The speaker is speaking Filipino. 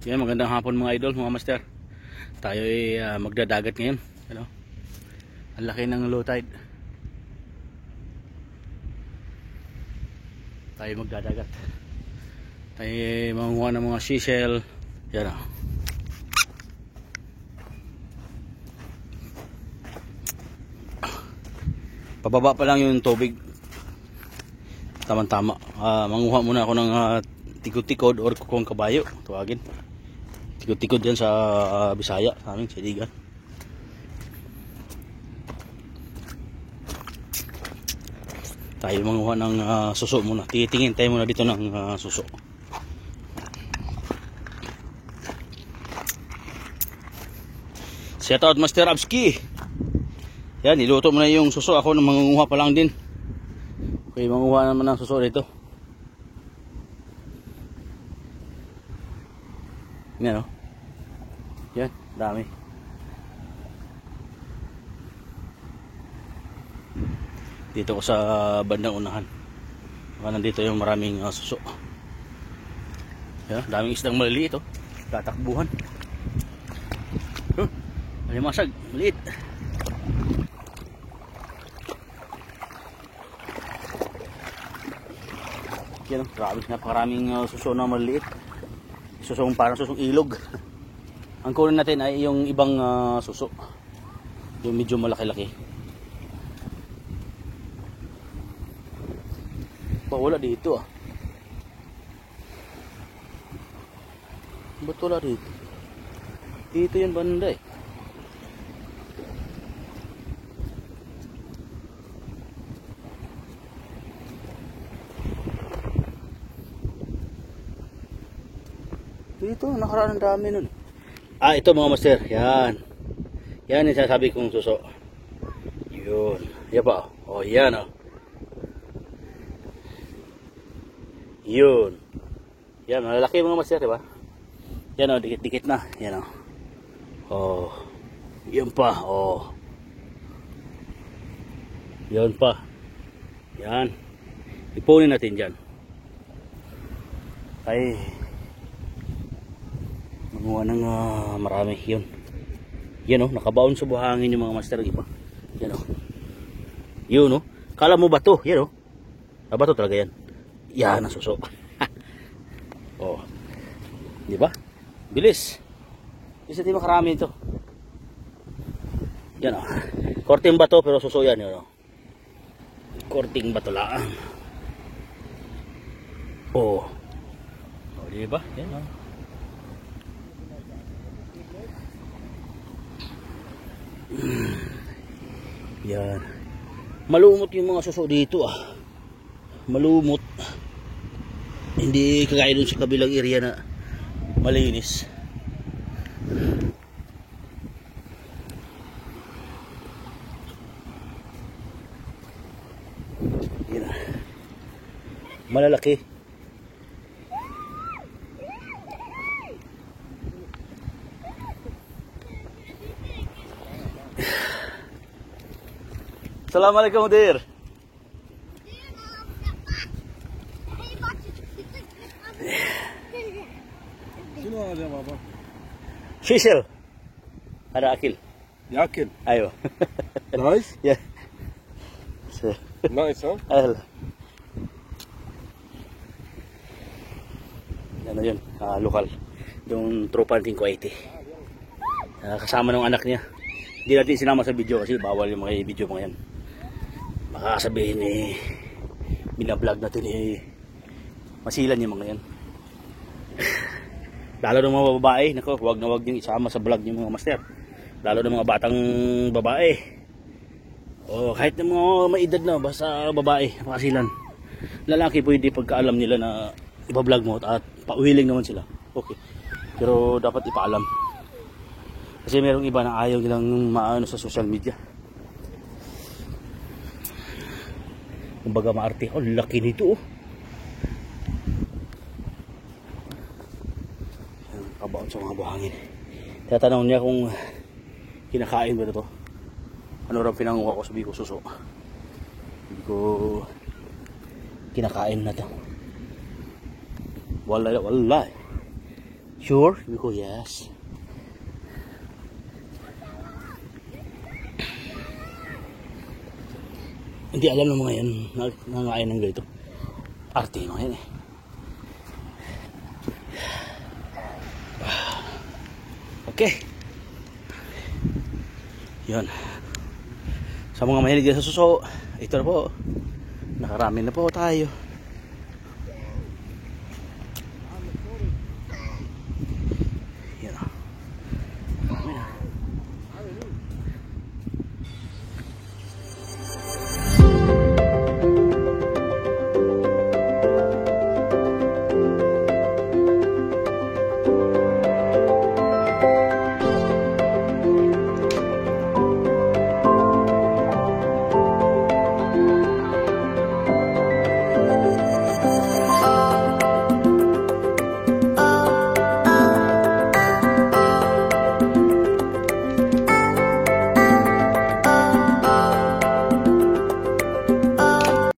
Yan, magandang hapon mga idol, mga master. Tayo ay magdadagat ngayon. Ano? Ang laki ng low tide. Tayo magdadagat. Tayo ay mangunguha ng mga seashell. Yan o. Pababa pa lang yung tubig. Tama-tama. Manguha muna ako ng tikod-tikod or kukong kabayo. Tuwagin. Tikod-tikod yan sa Bisaya, sa aming Siligan. Tayo manguha ng suso muna. Titingin tayo muna dito ng suso. Shout out Master Abski. Yan, niluto mo na yung suso. Ako nang mangunguha pa lang din. Okay, manguha naman ng suso dito. Yan o. Yan, dami. Dito ko sa bandang unahan. Baka nandito yung maraming suso. Yan, daming isdang maliliit o. Tatakbuhan. Alimasag, maliit. Yan, grabe, napakaraming suso na maliliit. Susong parang susong ilog. Ang kunin natin ay yung ibang suso. Yung medyo malaki-laki. Wala dito ah. Ba't wala dito? Dito yan banda eh. Dito, nakaraan ang dami nun. Ito mga master. Yan. Yan yung sasabi kong suso. Yun. Yan pa. O, yan o. Yun. Yan, malalaki mga master, diba? Yan o, dikit-dikit na. Yan o. O. Yan pa. O. Yan pa. Yan. Ipunin natin dyan. Ay. Manguha ng marami yun. Yan o, nakabaon sa buhangin yung mga master iba. Yan o. Yun o. Kala mo bato, yan o. Bato talaga yan. Yan ang suso. O. Di ba? Bilis. Isa din makarami ito. Yan o. Korting bato pero suso yan. Yan o. Korting bato lang. O. O, di ba? Yan o. Yan. Malumot yung mga suso dito ah. Malumot. Hindi kagaya dun sa kabilang area na malinis. Yan ah. Malalaki. Assalamualaikum Mudir. Sino ada baba? Shishel. Ada akil. Yakil. Ayo. Nice. Ya. Nice, huh? Ayo. Ano yun? Lokal. Yung tropa natin 580. Kasama ng anak niya. Hindi natin sinama sa video kasi bawal yung mga video mga yan. Baka sabihin binablog natin masilan yung mga yan. Lalo ng mga babae, nako, huwag na huwag niyong isama sa vlog yung mga master. Lalo ng mga batang babae. O kahit ng mga maedad na, basta babae, masilan. Lalaki pwede pagkaalam nila na ipa-vlog mo at pa-willing naman sila. Okay. Pero dapat ipaalam. Kasi merong iba na ayaw nilang maano sa social media. Kumbaga maarte. Oh, laki nito oh. Kabaon sa mga buhangin. Tatanong niya kung kinakain ba ito. Ano raw pinanguha ko, sabi ko suso. Hindi ko kinakain na ito. Wala. Sure? Sabi ko, yes. Hindi alam ng mga yan nangain ng ganito. Arte mga yan eh. Okay. Yun. Sa mga mahilig sa suso, ito na po. Nakarami na po tayo.